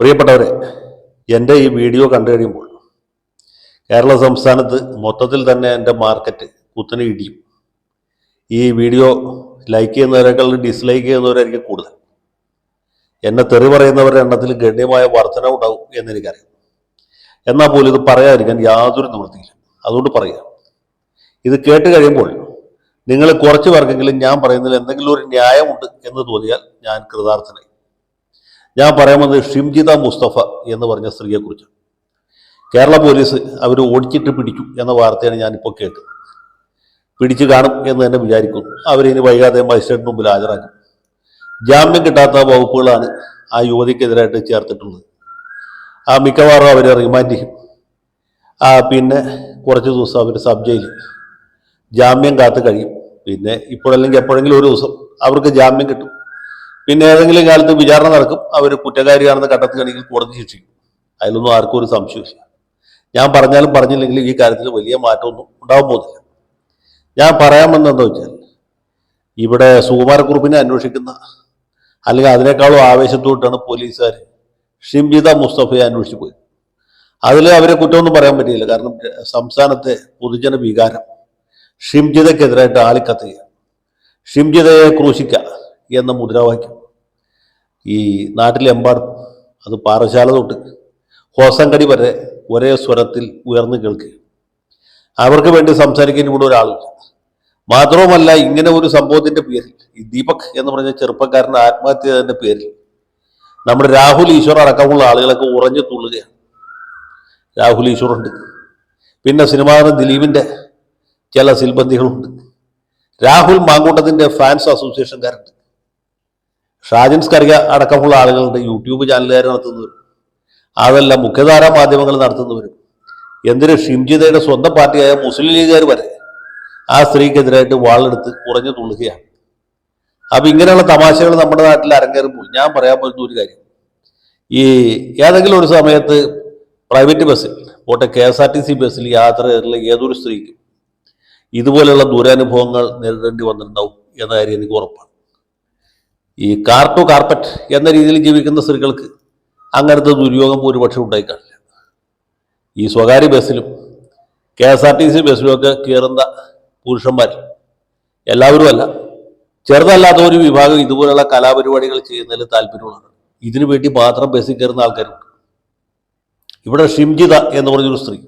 പ്രിയപ്പെട്ടവരെ, എൻ്റെ ഈ വീഡിയോ കണ്ടു കഴിയുമ്പോൾ കേരള സംസ്ഥാനത്ത് മൊത്തത്തിൽ തന്നെ എൻ്റെ മാർക്കറ്റ് കുത്തനെ ഇടിയും. ഈ വീഡിയോ ലൈക്ക് ചെയ്യുന്നവരെക്കാൾ ഡിസ്ലൈക്ക് ചെയ്യുന്നവരായിരിക്കും കൂടുതൽ. എന്നെ തെറി പറയുന്നവരുടെ എണ്ണത്തിൽ ഗണ്യമായ വർധനവുണ്ടാവും എന്നെനിക്കറിയാം. എന്നാൽ പോലും ഇത് പറയാതിരിക്കാൻ യാതൊരു നിവൃത്തിയില്ല. അതുകൊണ്ട് പറയുക, ഇത് കേട്ട് കഴിയുമ്പോൾ നിങ്ങൾ കുറച്ച് പേർക്കെങ്കിലും ഞാൻ പറയുന്നതിൽ എന്തെങ്കിലും ഒരു ന്യായമുണ്ട് എന്ന് തോന്നിയാൽ ഞാൻ കൃതാർത്ഥനായി. ഞാൻ പറയാമെന്ന് ഷിംജിത മുസ്തഫ എന്ന് പറഞ്ഞ സ്ത്രീയെക്കുറിച്ച്. കേരള പോലീസ് അവർ ഓടിച്ചിട്ട് പിടിച്ചു എന്ന വാർത്തയാണ് ഞാനിപ്പോൾ കേട്ടത്. പിടിച്ചു കാണും എന്ന് തന്നെ വിചാരിക്കുന്നു. അവരിനി വൈകാതെ മജിസ്ട്രേറ്റിന് മുമ്പിൽ ഹാജരാക്കും. ജാമ്യം കിട്ടാത്ത വകുപ്പുകളാണ് ആ യുവതിക്കെതിരായിട്ട് ചേർത്തിട്ടുള്ളത്. മിക്കവാറും അവരെ റിമാൻഡ് ചെയ്യും. പിന്നെ കുറച്ച് ദിവസം അവർ സബ് ജയിലിൽ ജാമ്യം കാത്ത് കഴിയും. പിന്നെ ഇപ്പോഴല്ലെങ്കിൽ എപ്പോഴെങ്കിലും ഒരു ദിവസം അവർക്ക് ജാമ്യം കിട്ടും. പിന്നെ ഏതെങ്കിലും കാലത്ത് വിചാരണ നടക്കും. അവർ കുറ്റക്കാരിയാണെന്ന് കണ്ടെത്തുകയാണെങ്കിൽ കോടതി ശിക്ഷിക്കും. അതിലൊന്നും ആർക്കും ഒരു സംശയമില്ല. ഞാൻ പറഞ്ഞാലും പറഞ്ഞില്ലെങ്കിലും ഈ കാര്യത്തിൽ വലിയ മാറ്റമൊന്നും ഉണ്ടാവാൻ പോകുന്നില്ല. ഞാൻ പറയാമെന്നെന്താ വെച്ചാൽ, ഇവിടെ സുകുമാരക്കുറുപ്പിനെ അന്വേഷിക്കുന്ന, അല്ലെങ്കിൽ അതിനേക്കാളും ആവേശത്തോട്ടാണ് പോലീസുകാർ ഷിംജിത മുസ്തഫയെ അന്വേഷിച്ച് പോയി. അതിൽ അവരെ കുറ്റമൊന്നും പറയാൻ പറ്റിയില്ല. കാരണം സംസ്ഥാനത്തെ പൊതുജന വികാരം ഷിംജിതയ്ക്കെതിരായിട്ട് ആളിക്കത്തുക, ഷിംജിതയെ ക്രൂശിക്കുക എന്ന മുദ്രാവാക്യം ഈ നാട്ടിലെമ്പാടും, അത് പാറശാല തൊട്ട് ഹോസങ്കടി വരെ ഒരേ സ്വരത്തിൽ ഉയർന്നു കേൾക്കുക. അവർക്ക് വേണ്ടി സംസാരിക്കാൻ ഇവിടെ ഒരാളില്ല. മാത്രവുമല്ല, ഇങ്ങനെ ഒരു സംഭവത്തിന്റെ പേരിൽ, ഈ ദീപക് എന്ന് പറഞ്ഞ ചെറുപ്പക്കാരൻ്റെ ആത്മഹത്യ ചെയ്തതിന്റെ പേരിൽ നമ്മുടെ രാഹുൽ ഈശ്വർ അടക്കമുള്ള ആളുകളൊക്കെ ഉറഞ്ഞു തുള്ളുകയാണ്. രാഹുൽ ഈശ്വറുണ്ട്, പിന്നെ സിനിമാ ദിലീപിന്റെ ചില സിൽബന്ധികളുണ്ട്, രാഹുൽ മാങ്കൂട്ടത്തിന്റെ ഫാൻസ് അസോസിയേഷൻകാരുണ്ട്, ഷാജിൻ സ്കറിയ അടക്കമുള്ള ആളുകളുണ്ട്, യൂട്യൂബ് ചാനലുകാർ നടത്തുന്നവരും, അതെല്ലാം മുഖ്യധാരാ മാധ്യമങ്ങൾ നടത്തുന്നവരും, എന്തിന് ഷിംജിതയുടെ സ്വന്തം പാർട്ടിയായ മുസ്ലിം ലീഗുകാർ വരെ ആ സ്ത്രീക്കെതിരായിട്ട് വാളെടുത്ത് കുറഞ്ഞു തുള്ളുകയാണ്. അപ്പൊ ഇങ്ങനെയുള്ള തമാശകൾ നമ്മുടെ നാട്ടിൽ അരങ്ങേറുമ്പോൾ ഞാൻ പറയാൻ പറ്റുന്ന ഒരു കാര്യം, ഈ ഏതെങ്കിലും ഒരു സമയത്ത് പ്രൈവറ്റ് ബസ്സിൽ പോട്ടെ, KSRTC ബസ്സിൽ യാത്ര ചെയ്തിട്ടുള്ള ഏതൊരു സ്ത്രീക്കും ഇതുപോലെയുള്ള ദുരനുഭവങ്ങൾ നേരിടേണ്ടി വന്നിട്ടുണ്ടാവും എന്ന കാര്യം എനിക്ക് ഉറപ്പാണ്. ഈ കാർ ടു കാർപ്പറ്റ് എന്ന രീതിയിൽ ജീവിക്കുന്ന സ്ത്രീകൾക്ക് അങ്ങനത്തെ ദുര്യോഗം ഒരുപക്ഷെ ഉണ്ടായിക്കാണില്ല. ഈ സ്വകാര്യ ബസ്സിലും KSRTC ബസ്സിലുമൊക്കെ കയറുന്ന പുരുഷന്മാർ എല്ലാവരും അല്ല, ചെറുതല്ലാത്ത ഒരു വിഭാഗം ഇതുപോലുള്ള കലാപരിപാടികൾ ചെയ്യുന്നതിൽ താല്പര്യമുള്ളതാണ്. ഇതിനു വേണ്ടി മാത്രം ബസ്സിൽ കയറുന്ന ആൾക്കാരുണ്ട്. ഇവിടെ ഷിംജിത എന്ന് പറഞ്ഞൊരു സ്ത്രീ,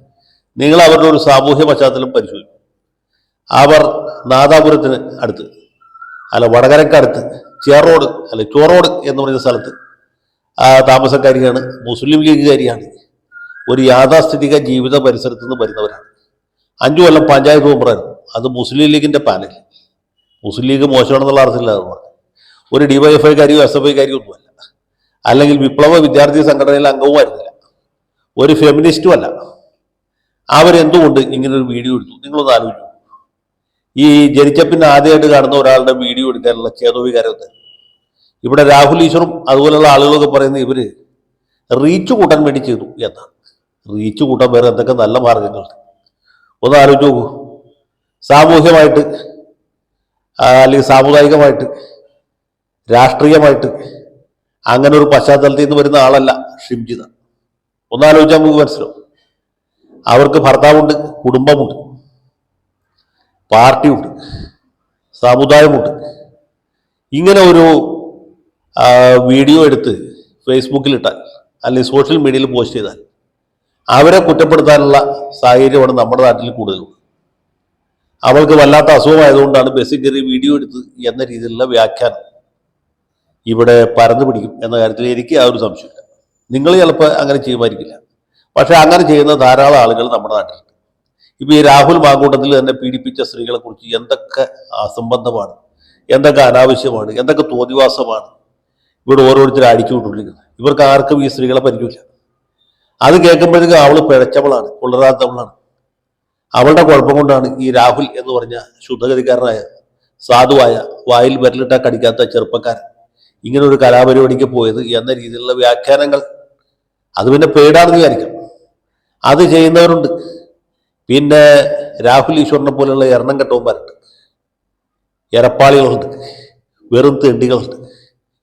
നിങ്ങൾ അവരുടെ ഒരു സാമൂഹ്യ പശ്ചാത്തലം പരിശോധിക്കും. അവർ നാദാപുരത്തിന് അടുത്ത്, വടകരക്കടുത്ത് ചേറോട് ചോറോട് എന്ന് പറയുന്ന സ്ഥലത്ത് താമസക്കാരിയാണ്, മുസ്ലിം ലീഗുകാരിയാണ്, ഒരു യാഥാസ്ഥിതിക ജീവിത പരിസരത്ത് നിന്ന് വരുന്നവരാണ്. 5 കൊല്ലം പഞ്ചായത്ത് മെമ്പറായിരുന്നു. അത് മുസ്ലിം ലീഗിന്റെ പാനൽ. മുസ്ലിം ലീഗ് മോശമാണെന്നുള്ള അർത്ഥത്തിലാണ് പറഞ്ഞത്. ഒരു DYFI കാരിയോ SFI കാരിയോ ഒന്നുമല്ല, അല്ലെങ്കിൽ വിപ്ലവ വിദ്യാർത്ഥി സംഘടനയിലെ അംഗവുമായിരുന്നില്ല, ഒരു ഫെമിനിസ്റ്റും അല്ല. അവരെന്തുകൊണ്ട് ഇങ്ങനൊരു വീഡിയോ എടുത്തു? നിങ്ങളൊന്ന് ആലോചിച്ചു. ഈ ജനിച്ച പിന്നെ ആദ്യമായിട്ട് കാണുന്ന ഒരാളുടെ വീഡിയോ എടുക്കാനുള്ള ചേതോവികാരത്തെ ഇവിടെ രാഹുൽ ഈശ്വറും അതുപോലെയുള്ള ആളുകളൊക്കെ പറയുന്നത് ഇവര് റീച്ച് കൂട്ടാൻ വേണ്ടി ചെയ്തു എന്നാണ്. റീച്ച് കൂട്ടാൻ വേറെ എന്തൊക്കെ നല്ല മാർഗങ്ങളുണ്ട് ഒന്ന് ആലോചിച്ച് നോക്കൂ. സാമൂഹ്യമായിട്ട്, അല്ലെങ്കിൽ സാമുദായികമായിട്ട്, രാഷ്ട്രീയമായിട്ട് അങ്ങനെ ഒരു പശ്ചാത്തലത്തിൽ നിന്ന് വരുന്ന ആളല്ല ഷിംജിത. ഒന്നാലോചിച്ചാൽ നമുക്ക് മനസ്സിലാവും. അവർക്ക് ഭർത്താവുണ്ട്, കുടുംബമുണ്ട്, പാർട്ടിയുണ്ട്, സമുദായമുണ്ട്. ഇങ്ങനെ ഒരു വീഡിയോ എടുത്ത് ഫേസ്ബുക്കിലിട്ടാൽ, അല്ലെങ്കിൽ സോഷ്യൽ മീഡിയയിൽ പോസ്റ്റ് ചെയ്താൽ അവരെ കുറ്റപ്പെടുത്താനുള്ള സാഹചര്യമാണ് നമ്മുടെ നാട്ടിൽ കൂടുതലുള്ളത്. അവൾക്ക് വല്ലാത്ത അസുഖമായതുകൊണ്ടാണ് ബസ്സിൽ കയറി വീഡിയോ എടുത്ത് എന്ന രീതിയിലുള്ള വ്യാഖ്യാനം ഇവിടെ പരന്നു പിടിക്കും എന്ന കാര്യത്തിൽ എനിക്ക് ആ ഒരു സംശയമില്ല. നിങ്ങൾ ചിലപ്പോൾ അങ്ങനെ ചെയ്യുമായിരിക്കില്ല, പക്ഷെ അങ്ങനെ ചെയ്യുന്ന ധാരാളം ആളുകൾ നമ്മുടെ നാട്ടിലുണ്ട്. ഇപ്പൊ ഈ രാഹുൽ മാങ്കൂട്ടത്തിൽ തന്നെ പീഡിപ്പിച്ച സ്ത്രീകളെ കുറിച്ച് എന്തൊക്കെ അസംബന്ധമാണ്, എന്തൊക്കെ അനാവശ്യമാണ്, എന്തൊക്കെ തോന്നിവാസമാണ് ഇവിടെ ഓരോരുത്തരും അടിച്ചു വിട്ടുകൊണ്ടിരിക്കുന്നത്. ഇവർക്ക് ആർക്കും ഈ സ്ത്രീകളെ പരിചയമില്ല. അത് കേൾക്കുമ്പോഴേക്കും അവള് പിഴച്ചവളാണ്, കൊള്ളരാത്തവളാണ്. അവളുടെ കുഴപ്പം കൊണ്ടാണ് ഈ രാഹുൽ എന്ന് പറഞ്ഞ ശുദ്ധഗതിക്കാരനായ, സാധുവായ, വായിൽ വിരലിട്ടാ കടിക്കാത്ത ചെറുപ്പക്കാരൻ ഇങ്ങനെ ഒരു കലാപരിപാടിക്ക് പോയത് എന്ന രീതിയിലുള്ള വ്യാഖ്യാനങ്ങൾ, അത് പിന്നെ പേടാണെന്ന് വിചാരിക്കാം. അത് ചെയ്യുന്നവരുണ്ട്. പിന്നെ രാഹുൽ ഈശ്വറിനെ പോലെയുള്ള എണ്ണം കെട്ടവന്മാരുണ്ട്, എരപ്പാളികളുണ്ട്, വെറും തെണ്ടികളുണ്ട്.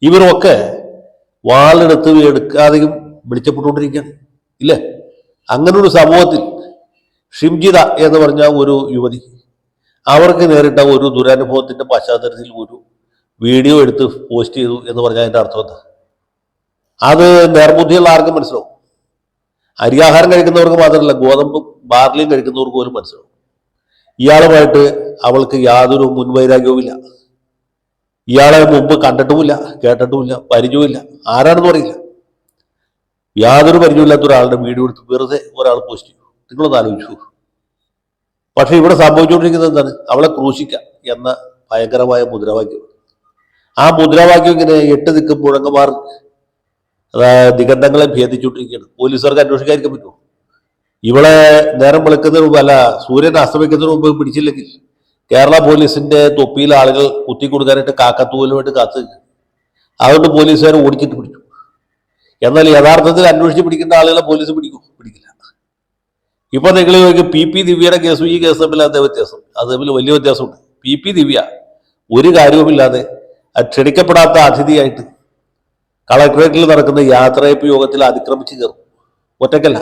ഇവരൊക്കെ വാളെടുത്ത് എടുക്കാതെയും വിളിച്ചപ്പെട്ടുകൊണ്ടിരിക്കുകയാണ് ഇല്ലേ? അങ്ങനൊരു സമൂഹത്തിൽ ഷിംജിത എന്ന് പറഞ്ഞ ഒരു യുവതി അവർക്ക് നേരിട്ട ഒരു ദുരനുഭവത്തിന്റെ പശ്ചാത്തലത്തിൽ ഒരു വീഡിയോ എടുത്ത് പോസ്റ്റ് ചെയ്തു എന്ന് പറഞ്ഞാൽ അതിന്റെ അർത്ഥം എന്താ? അത് നേർബുദ്ധിയുള്ള ആർക്കും മനസ്സിലാവും. അരിയാഹാരം കഴിക്കുന്നവർക്ക് മാത്രമല്ല, ഗോതമ്പും ബാർലിയും കഴിക്കുന്നവർക്ക് പോലും മനസ്സിലാവും. ഇയാളുമായിട്ട് അവൾക്ക് യാതൊരു മുൻവൈരാഗ്യവുമില്ല. ഇയാളെ മുമ്പ് കണ്ടിട്ടുമില്ല, കേട്ടിട്ടുമില്ല, പരിചയവുമില്ല, ആരാണെന്ന് അറിയില്ല. യാതൊരു പരിചയമില്ലാത്ത ഒരാളുടെ വീഡിയോ എടുത്ത് വെറുതെ ഒരാൾ പോസ്റ്റ് ചെയ്യും. നിങ്ങളൊന്ന് ആലോചിച്ചു. പക്ഷെ ഇവിടെ സംഭവിച്ചുകൊണ്ടിരിക്കുന്നത് എന്താണ്? അവളെ ക്രൂശിക്കുക എന്ന ഭയങ്കരമായ മുദ്രാവാക്യം. ആ മുദ്രാവാക്യം ഇങ്ങനെ 8 ദിക്കും മുഴങ്ങമാർ ദിഗന്ധങ്ങളെ ഭേദിച്ചുകൊണ്ടിരിക്കുകയാണ്. പോലീസുകാർക്ക് അന്വേഷിക്കാതിരിക്കാൻ പറ്റുമോ? ഇവളെ നേരം വെളുക്കുന്നതിന് മുമ്പ്, അല്ല സൂര്യൻ അസ്തമിക്കുന്നതിന് മുമ്പ് പിടിച്ചില്ലെങ്കിൽ കേരള പോലീസിന്റെ തൊപ്പിയിൽ ആളുകൾ കുത്തിക്കൊടുക്കാനായിട്ട് കാക്കത്തൂലുമായിട്ട് കാത്തു നിൽക്കും. അതുകൊണ്ട് പോലീസുകാർ ഓടിച്ചിട്ട് പിടിച്ചു. എന്നാൽ യഥാർത്ഥത്തിൽ അന്വേഷിച്ച് പിടിക്കേണ്ട ആളുകളെ പോലീസ് പിടിക്കില്ല. ഇപ്പൊ നിങ്ങൾ ചോദിക്കും PP ദിവ്യയുടെ കേസും ഈ കേസ് തമ്മിൽ എന്താ വ്യത്യാസം? അത് തമ്മിൽ വലിയ വ്യത്യാസമുണ്ട്. PP ദിവ്യ ഒരു കാര്യവുമില്ലാതെ ക്ഷണിക്കപ്പെടാത്ത അതിഥിയായിട്ട് കളക്ടറേറ്റിൽ നടക്കുന്ന യാത്രയപ്പ് യോഗത്തിൽ അതിക്രമിച്ച് കയറും. ഒറ്റക്കല്ല,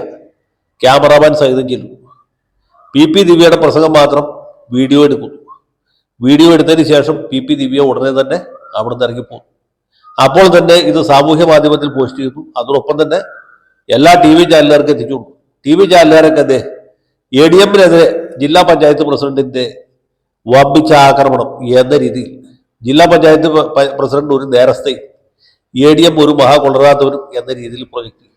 ക്യാമറാമാൻ സഹിതം ചെല്ലും. PP ദിവ്യയുടെ പ്രസംഗം മാത്രം വീഡിയോ എടുക്കുന്നു. വീഡിയോ എടുത്തതിന് ശേഷം PP ദിവ്യ ഉടനെ തന്നെ അവിടെ നിന്ന് ഇറങ്ങിപ്പോകും. അപ്പോൾ തന്നെ ഇത് സാമൂഹ്യ മാധ്യമത്തിൽ പോസ്റ്റ് ചെയ്തു. അതോടൊപ്പം തന്നെ എല്ലാ TV ചാനലുകാർക്ക് എത്തിച്ചു കൊടുക്കും. TV ചാനലുകാരൊക്കെ ADM-നെതിരെ ജില്ലാ പഞ്ചായത്ത് പ്രസിഡന്റിന്റെ വമ്പിച്ച ആക്രമണം എന്ന രീതിയിൽ, ജില്ലാ പഞ്ചായത്ത് പ്രസിഡന്റ് ഒരു നേരസ്ഥയും ADM ഒരു മഹാകൊള്ളരാത്തവരും എന്ന രീതിയിൽ പ്രൊജക്ട് ചെയ്യും.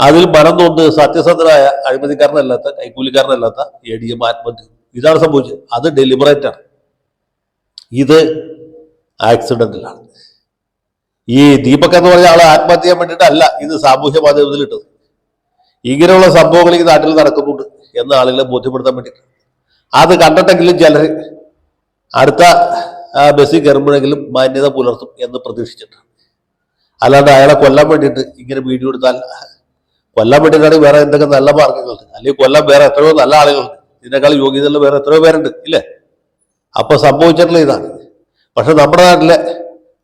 അതിൽ മനം തോന്ന് സത്യസന്ധനായ അഴിമതിക്കാരനല്ലാത്ത കൈക്കൂലിക്കാരനല്ലാത്ത ADM ആത്മഹത്യ. ഇതാണ് സംഭവിച്ചത്. അത് ഡെലിബറേറ്റ് ആണ്. ഇത് ആക്സിഡന്റിലാണ്. ഈ ദീപക് എന്ന് പറഞ്ഞ ആളെ ആത്മഹത്യ ചെയ്യാൻ വേണ്ടിയിട്ടല്ല ഇത് സാമൂഹ്യ മാധ്യമത്തിൽ ഇട്ടത്. ഇങ്ങനെയുള്ള സംഭവങ്ങൾ ഈ നാട്ടിൽ നടക്കുന്നുണ്ട് എന്ന് ആളുകളെ ബോധ്യപ്പെടുത്താൻ വേണ്ടിയിട്ട്. അത് കണ്ടിട്ടെങ്കിലും ചിലർ അടുത്ത ബസ്സിൽ കയറുമ്പോഴെങ്കിലും മാന്യത പുലർത്തും എന്ന് പ്രതീക്ഷിച്ചിട്ടാണ്. അല്ലാണ്ട് അയാളെ കൊല്ലാൻ വേണ്ടിയിട്ട് ഇങ്ങനെ വീഡിയോ എടുത്താൽ, കൊല്ലാൻ വേണ്ടിയിട്ടാണെങ്കിൽ വേറെ എന്തൊക്കെ നല്ല മാർഗങ്ങളുണ്ട്, അല്ലെങ്കിൽ കൊല്ലാൻ വേറെ എത്രയോ നല്ല ആളുകളുണ്ട്, ഇതിനേക്കാൾ യോഗ്യതയുള്ള വേറെ എത്രയോ പേരുണ്ട് ഇല്ലേ? അപ്പൊ സംഭവിച്ചിട്ടുള്ള ഇതാണ്. പക്ഷെ നമ്മുടെ നാട്ടിലെ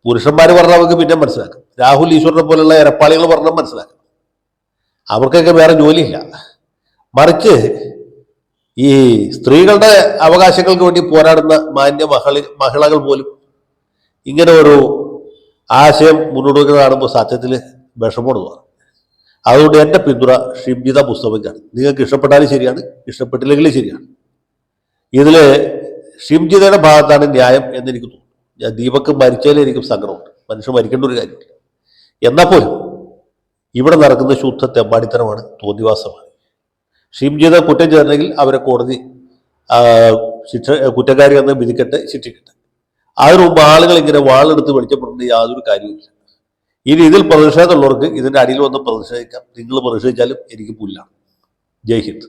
പുരുഷന്മാർ പറഞ്ഞാൽ നമുക്ക് പിന്നെ മനസ്സിലാക്കും. രാഹുൽ ഈശ്വറിനെ പോലുള്ള ഇരപ്പാളികൾ പറഞ്ഞാൽ മനസ്സിലാക്കും. അവർക്കൊക്കെ വേറെ ജോലിയില്ല. മറിച്ച് ഈ സ്ത്രീകളുടെ അവകാശങ്ങൾക്ക് വേണ്ടി പോരാടുന്ന മാന്യ മഹിളകൾ പോലും ഇങ്ങനെ ഒരു ആശയം മുന്നോട്ട് വയ്ക്കുന്നത് കാണുമ്പോൾ സത്യത്തിൽ വിഷമമാണ് തോന്നുന്നത്. അതുകൊണ്ട് എൻ്റെ പിന്തുണ ഷിംജിത മുസ്തഫയ്ക്കാണ്. നിങ്ങൾക്ക് ഇഷ്ടപ്പെട്ടാലും ശരിയാണ്, ഇഷ്ടപ്പെട്ടില്ലെങ്കിലും ശരിയാണ്. ഇതിൽ ഷിംജിതയുടെ ഭാഗത്താണ് ന്യായം എന്നെനിക്ക് തോന്നുന്നു. ഞാൻ ദീപക് മരിച്ചതിൽ എനിക്ക് സങ്കടമുണ്ട്. മനുഷ്യൻ മരിക്കേണ്ട ഒരു കാര്യമില്ല. എന്നാൽ പോലും ഇവിടെ നടക്കുന്ന ശുദ്ധ തെമ്മാടിത്തരമാണ്, തോന്നിവാസമാണ്. ഷിംജിത കുറ്റം ചെയ്തിട്ടുണ്ടെങ്കിൽ അവരെ കോടതി കുറ്റക്കാരി എന്ന് വിധിക്കട്ടെ, ശിക്ഷിക്കട്ടെ. അതിനു മുമ്പ് ആളുകൾ ഇങ്ങനെ വാളെടുത്ത് വെളിച്ചപ്പെടുന്ന യാതൊരു കാര്യവുമില്ല. ഇനി ഇതിൽ പ്രതിഷേധമുള്ളവർക്ക് ഇതിൻ്റെ അടിയിൽ വന്ന് പ്രതിഷേധിക്കാം. നിങ്ങൾ പ്രതിഷേധിച്ചാലും എനിക്ക് പുല്ലാണ്. ജയ് ഹിന്ദ്.